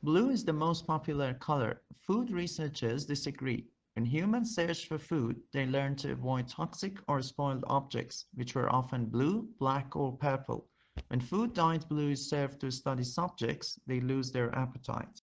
Blue is the most popular color. Food researchers disagree. When humans search for food, they learn to avoid toxic or spoiled objects, which were often blue, black, or purple. When food dyed blue is served to study subjects, they lose their appetite.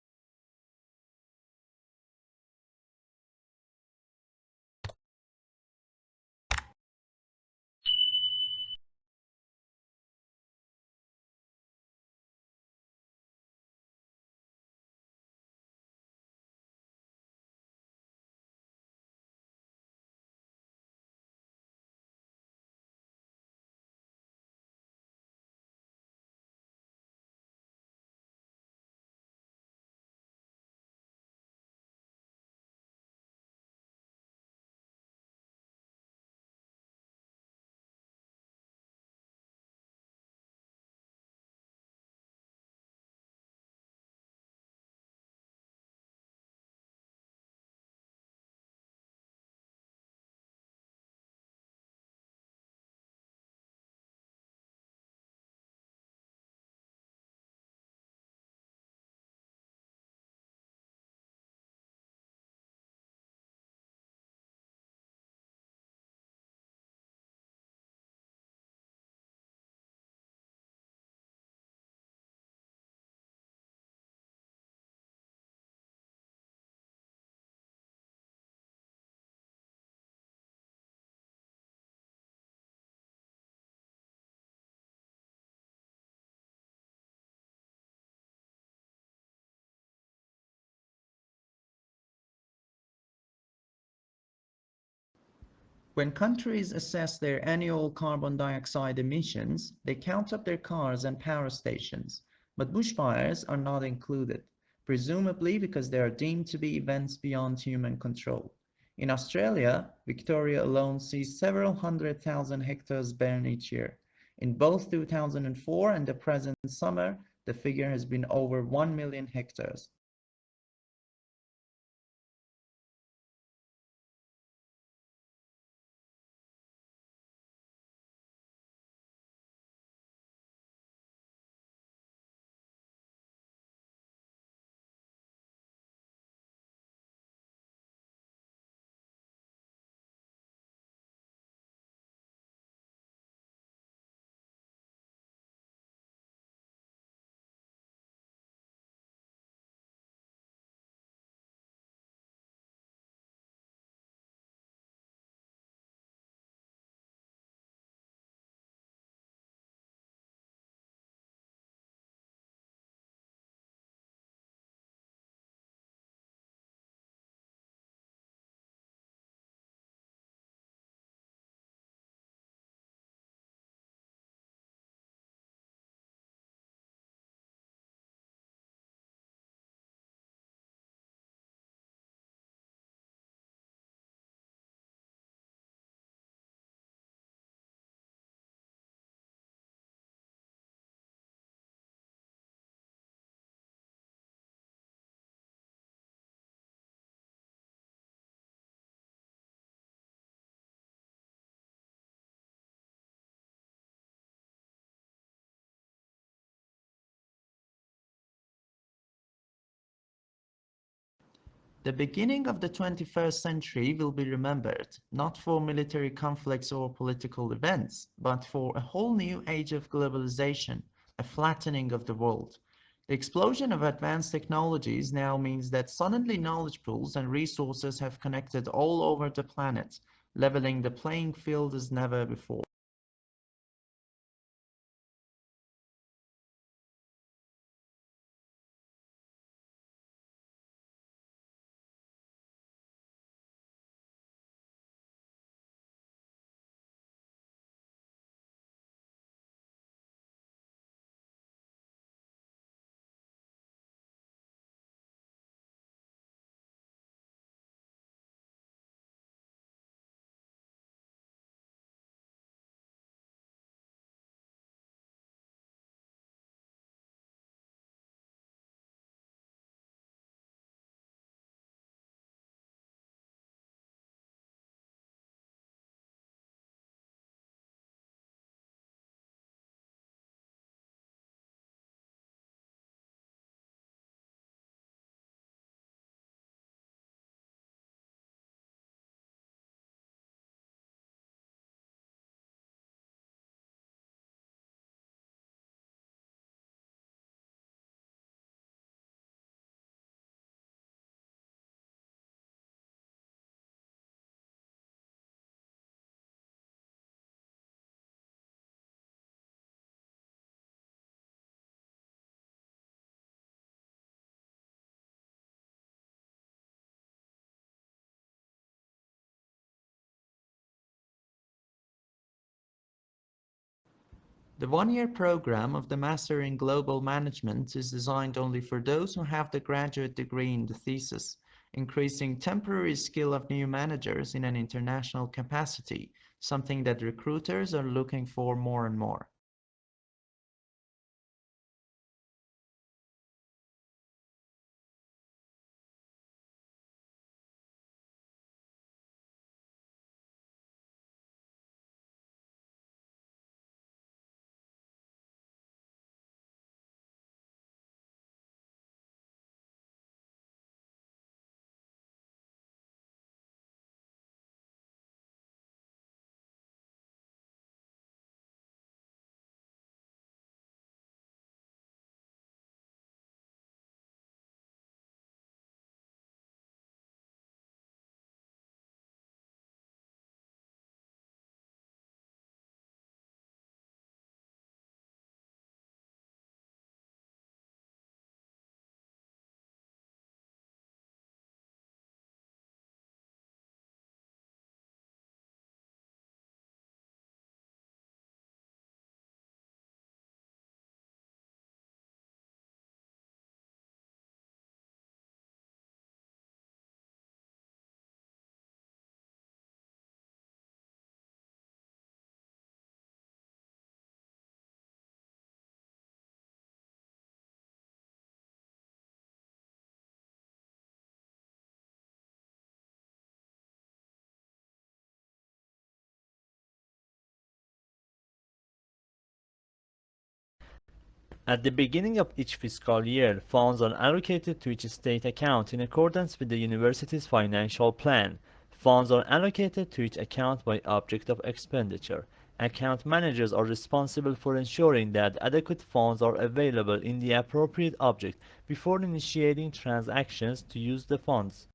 When countries assess their annual carbon dioxide emissions, they count up their cars and power stations, but bushfires are not included, presumably because they are deemed to be events beyond human control. In Australia, Victoria alone sees several 100,000 hectares burn each year. In both 2004 and the present summer, the figure has been over 1 million hectares. The beginning of the 21st century will be remembered, not for military conflicts or political events, but for a whole new age of globalization, a flattening of the world. The explosion of advanced technologies now means that suddenly knowledge pools and resources have connected all over the planet, leveling the playing field as never before. The one-year program of the Master in Global Management is designed only for those who have the graduate degree in the thesis, increasing temporary skill of new managers in an international capacity, something that recruiters are looking for more and more. At the beginning of each fiscal year, funds are allocated to each state account in accordance with the university's financial plan. Funds are allocated to each account by object of expenditure. Account managers are responsible for ensuring that adequate funds are available in the appropriate object before initiating transactions to use the funds.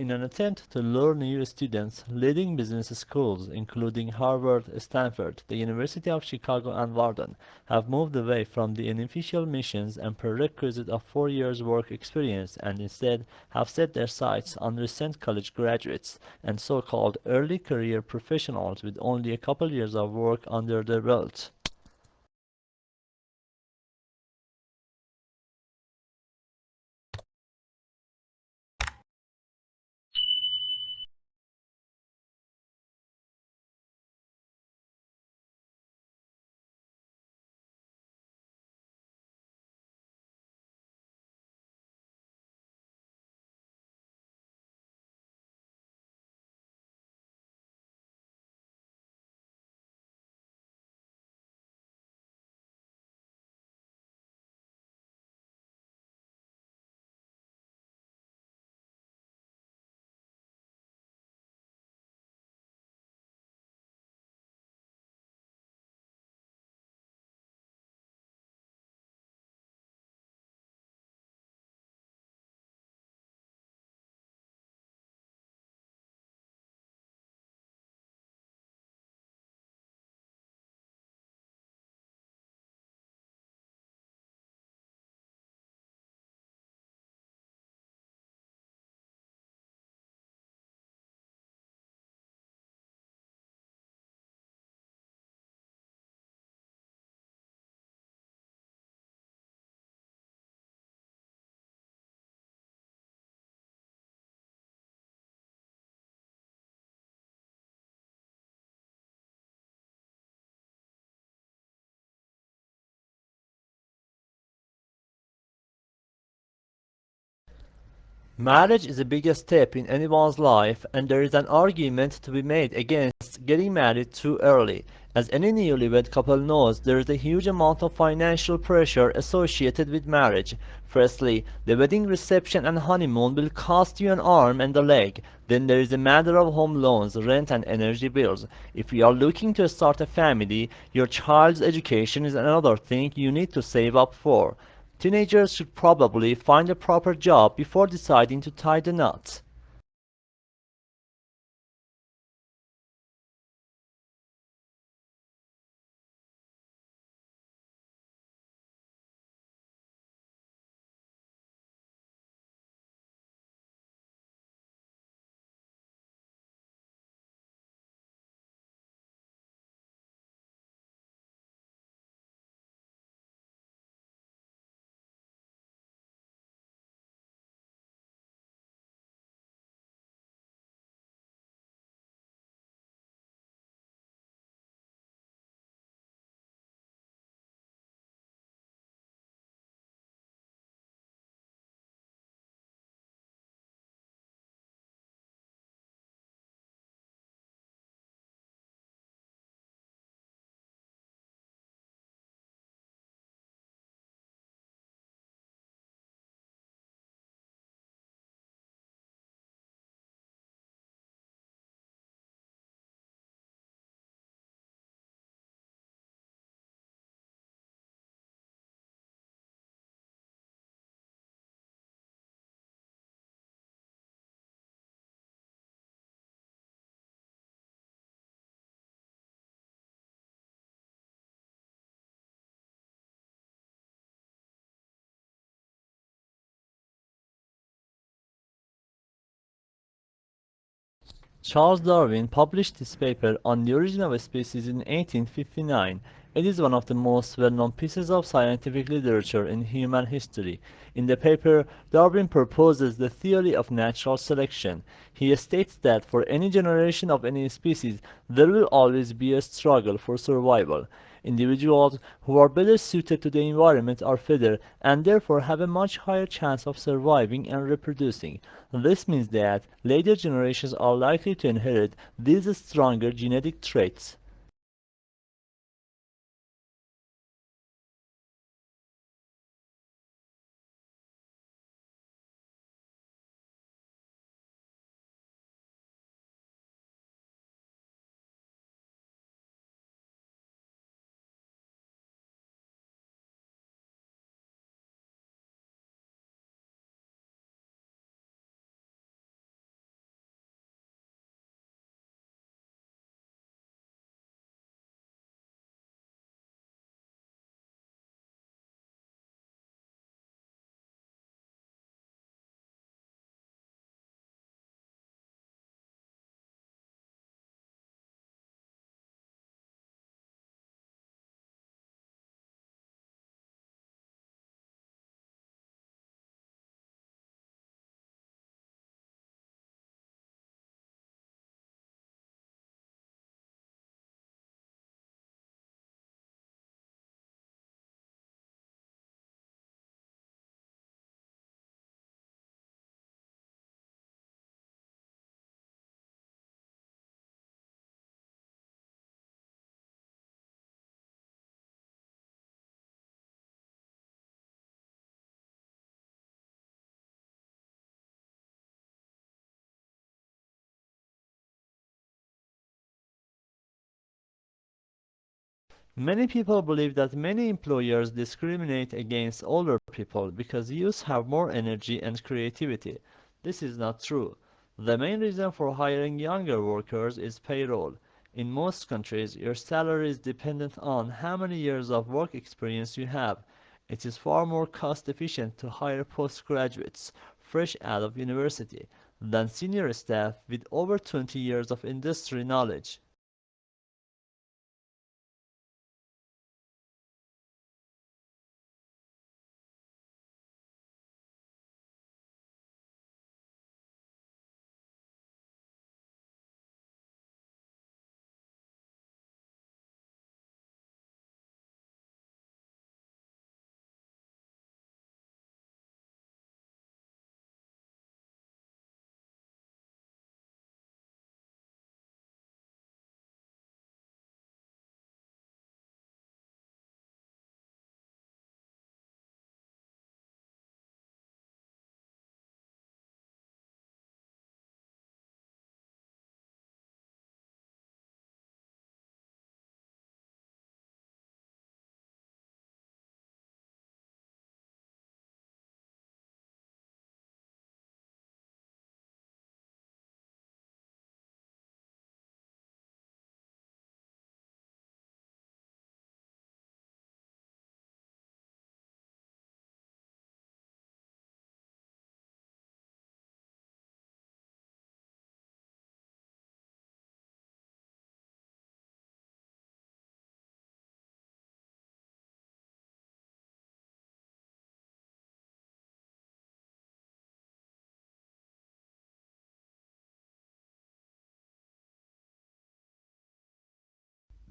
In an attempt to lure new students, leading business schools, including Harvard, Stanford, the University of Chicago, and Wharton, have moved away from the unofficial missions and prerequisite of 4 years work experience and instead have set their sights on recent college graduates and so-called early career professionals with only a couple years of work under their belt. Marriage is the biggest step in anyone's life, and there is an argument to be made against getting married too early. As any newlywed couple knows, there is a huge amount of financial pressure associated with marriage. Firstly, the wedding reception and honeymoon will cost you an arm and a leg. Then there is the matter of home loans, rent, and energy bills. If you are looking to start a family, your child's education is another thing you need to save up for. Teenagers should probably find a proper job before deciding to tie the knot. Charles Darwin published his paper on the origin of species in 1859. It is one of the most well-known pieces of scientific literature in human history. In the paper, Darwin proposes the theory of natural selection. He states that for any generation of any species, there will always be a struggle for survival. Individuals who are better suited to the environment are fitter and therefore have a much higher chance of surviving and reproducing. This means that later generations are likely to inherit these stronger genetic traits. Many people believe that many employers discriminate against older people because youths have more energy and creativity. This is not true. The main reason for hiring younger workers is payroll. In most countries, your salary is dependent on how many years of work experience you have. It is far more cost efficient to hire postgraduates fresh out of university than senior staff with over 20 years of industry knowledge.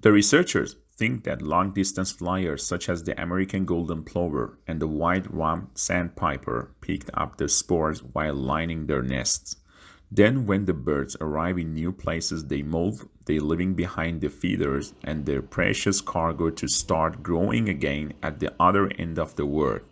The researchers think that long-distance flyers such as the American golden plover and the white-rumped sandpiper picked up the spores while lining their nests. Then when the birds arrive in new places they move, they leaving behind the feeders and their precious cargo to start growing again at the other end of the world.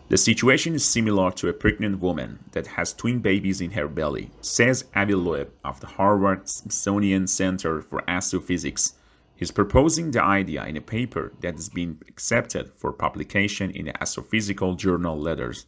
The situation is similar to a pregnant woman that has twin babies in her belly, says Avi Loeb of the Harvard Smithsonian Center for Astrophysics. He's proposing the idea in a paper that has been accepted for publication in the Astrophysical Journal Letters.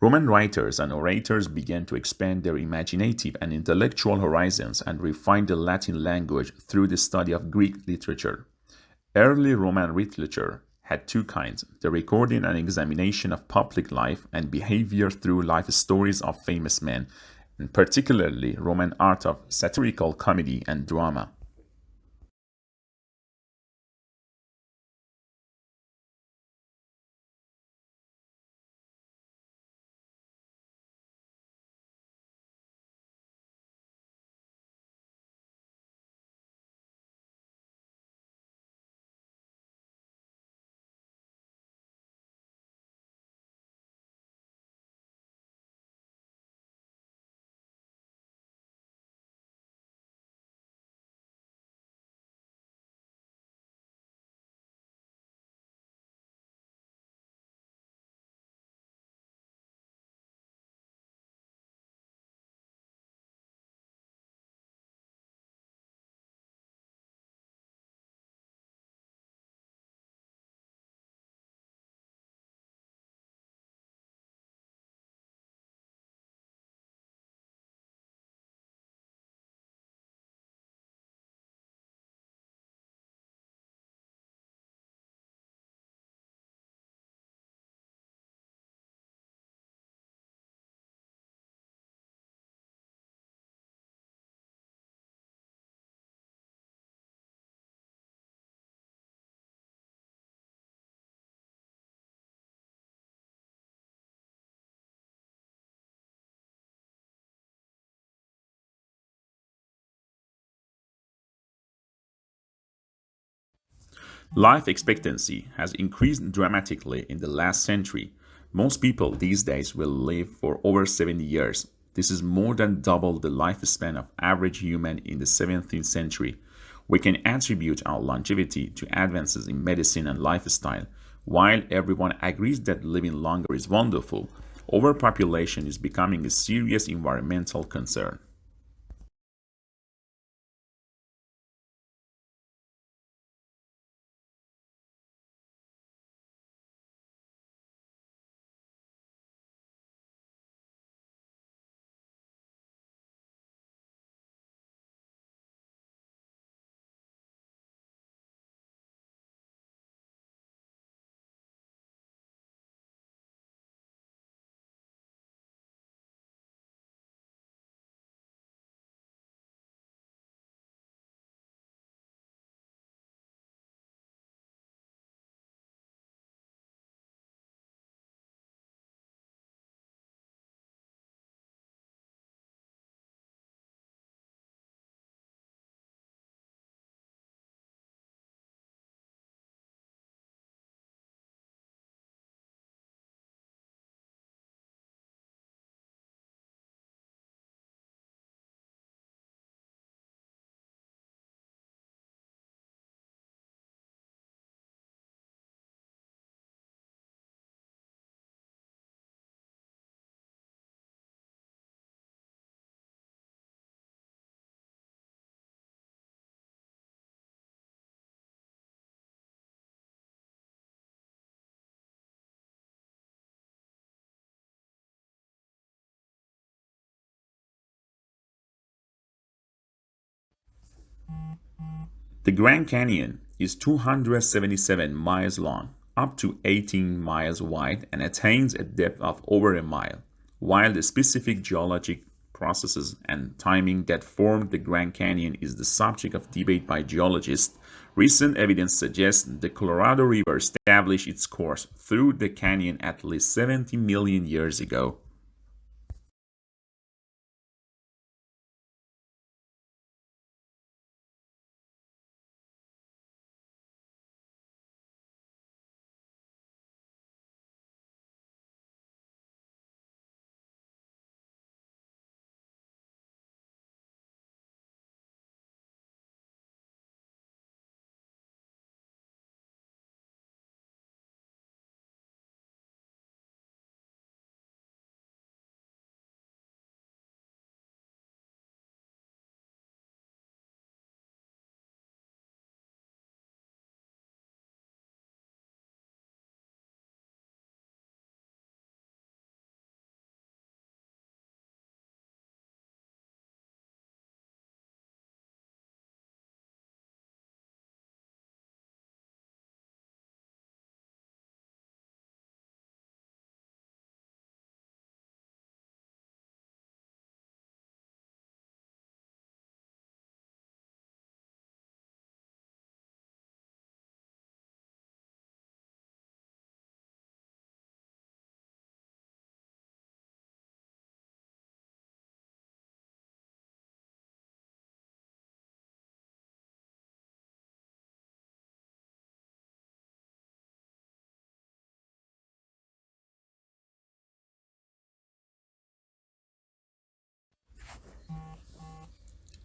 Roman writers and orators began to expand their imaginative and intellectual horizons and refine the Latin language through the study of Greek literature. Early Roman literature had two kinds: the recording and examination of public life and behavior through life stories of famous men, and particularly Roman art of satirical comedy and drama. Life expectancy has increased dramatically in the last century. Most people these days will live for over 70 years. This is more than double the lifespan of average human in the 17th century. We can attribute our longevity to advances in medicine and lifestyle. While everyone agrees that living longer is wonderful, overpopulation is becoming a serious environmental concern. The Grand Canyon is 277 miles long, up to 18 miles wide, and attains a depth of over a mile. While the specific geologic processes and timing that formed the Grand Canyon is the subject of debate by geologists, recent evidence suggests the Colorado River established its course through the canyon at least 70 million years ago.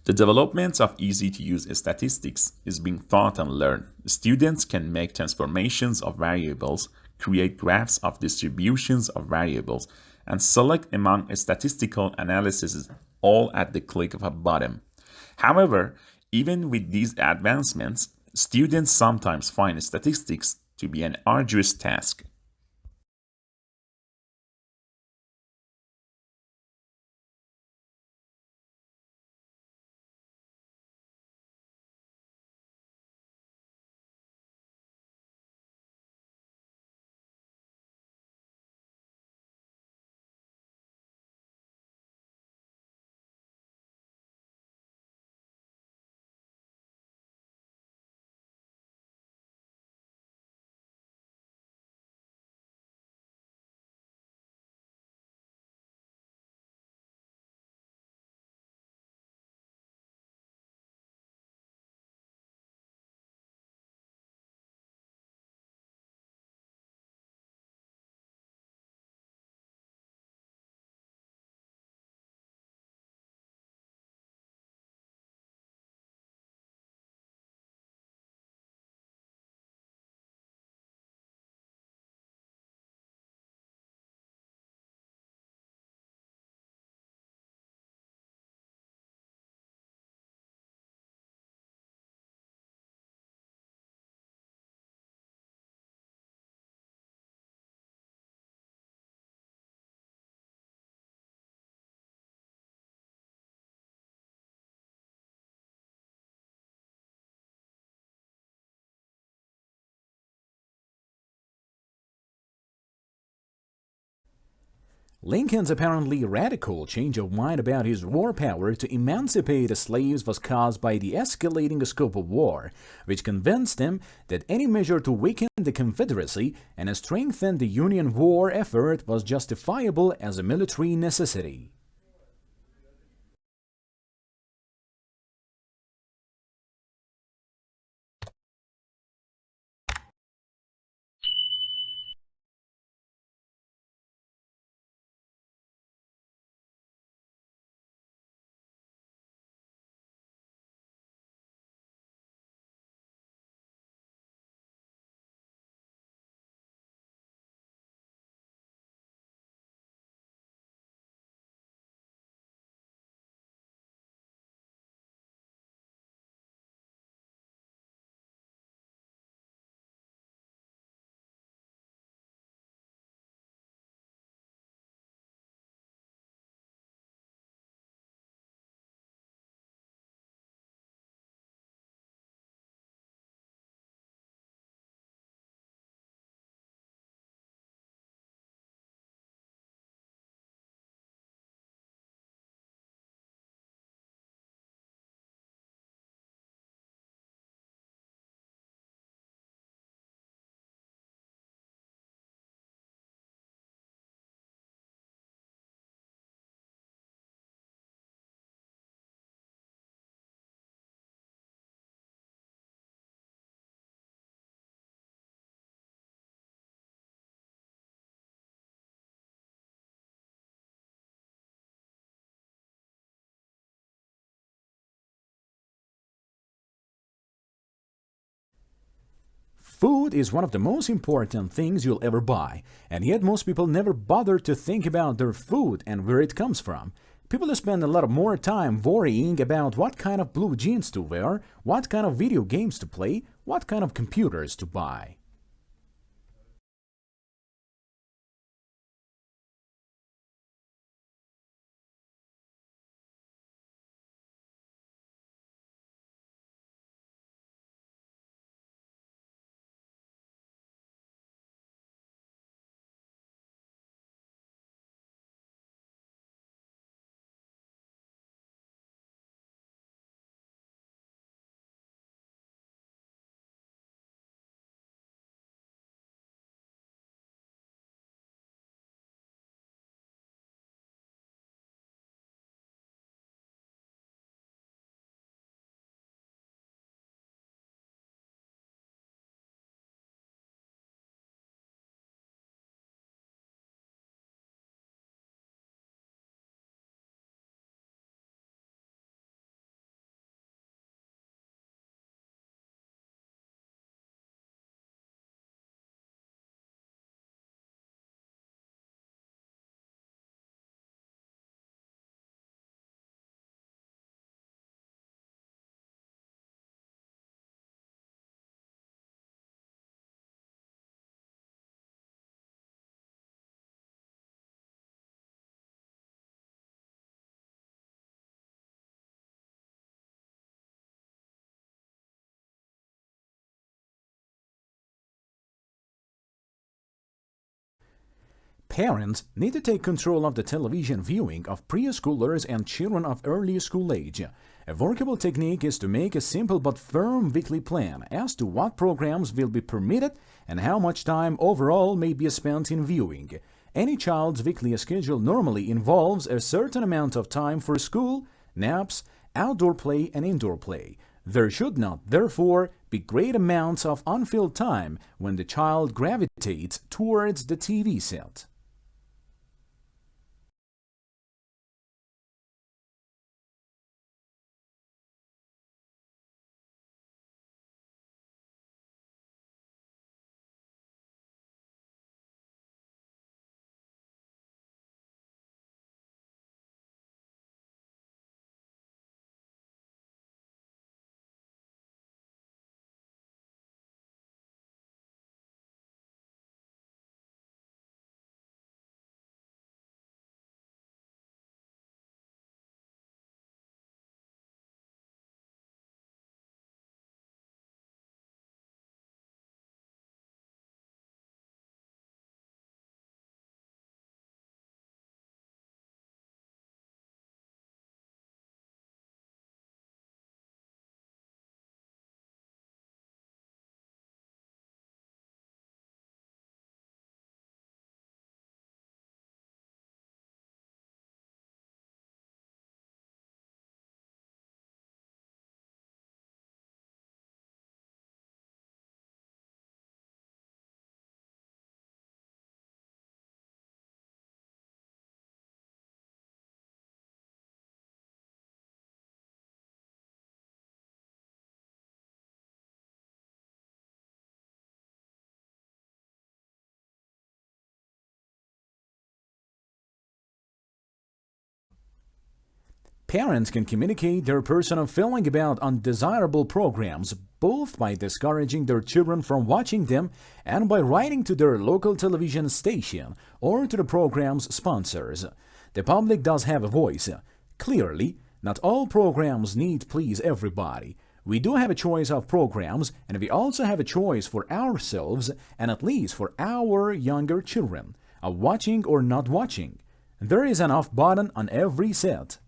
The development of easy-to-use statistics is being taught and learned. Students can make transformations of variables, create graphs of distributions of variables, and select among statistical analyses all at the click of a button. However, even with these advancements, students sometimes find statistics to be an arduous task. Lincoln's apparently radical change of mind about his war power to emancipate the slaves was caused by the escalating scope of war, which convinced him that any measure to weaken the Confederacy and strengthen the Union war effort was justifiable as a military necessity. Food is one of the most important things you'll ever buy, and yet most people never bother to think about their food and where it comes from. People spend a lot more time worrying about what kind of blue jeans to wear, what kind of video games to play, what kind of computers to buy. Parents need to take control of the television viewing of preschoolers and children of early school age. A workable technique is to make a simple but firm weekly plan as to what programs will be permitted and how much time overall may be spent in viewing. Any child's weekly schedule normally involves a certain amount of time for school, naps, outdoor play, and indoor play. There should not, therefore, be great amounts of unfilled time when the child gravitates towards the TV set. Parents can communicate their personal feeling about undesirable programs both by discouraging their children from watching them and by writing to their local television station or to the program's sponsors. The public does have a voice. Clearly, not all programs need please everybody. We do have a choice of programs, and we also have a choice for ourselves and at least for our younger children of watching or not watching. There is an off button on every set.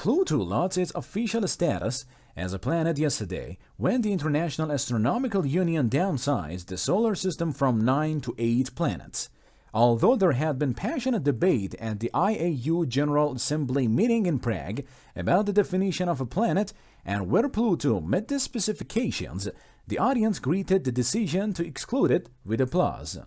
Pluto lost its official status as a planet yesterday when the International Astronomical Union downsized the solar system from 9 to 8 planets. Although there had been passionate debate at the IAU General Assembly meeting in Prague about the definition of a planet and where Pluto met the specifications, the audience greeted the decision to exclude it with applause.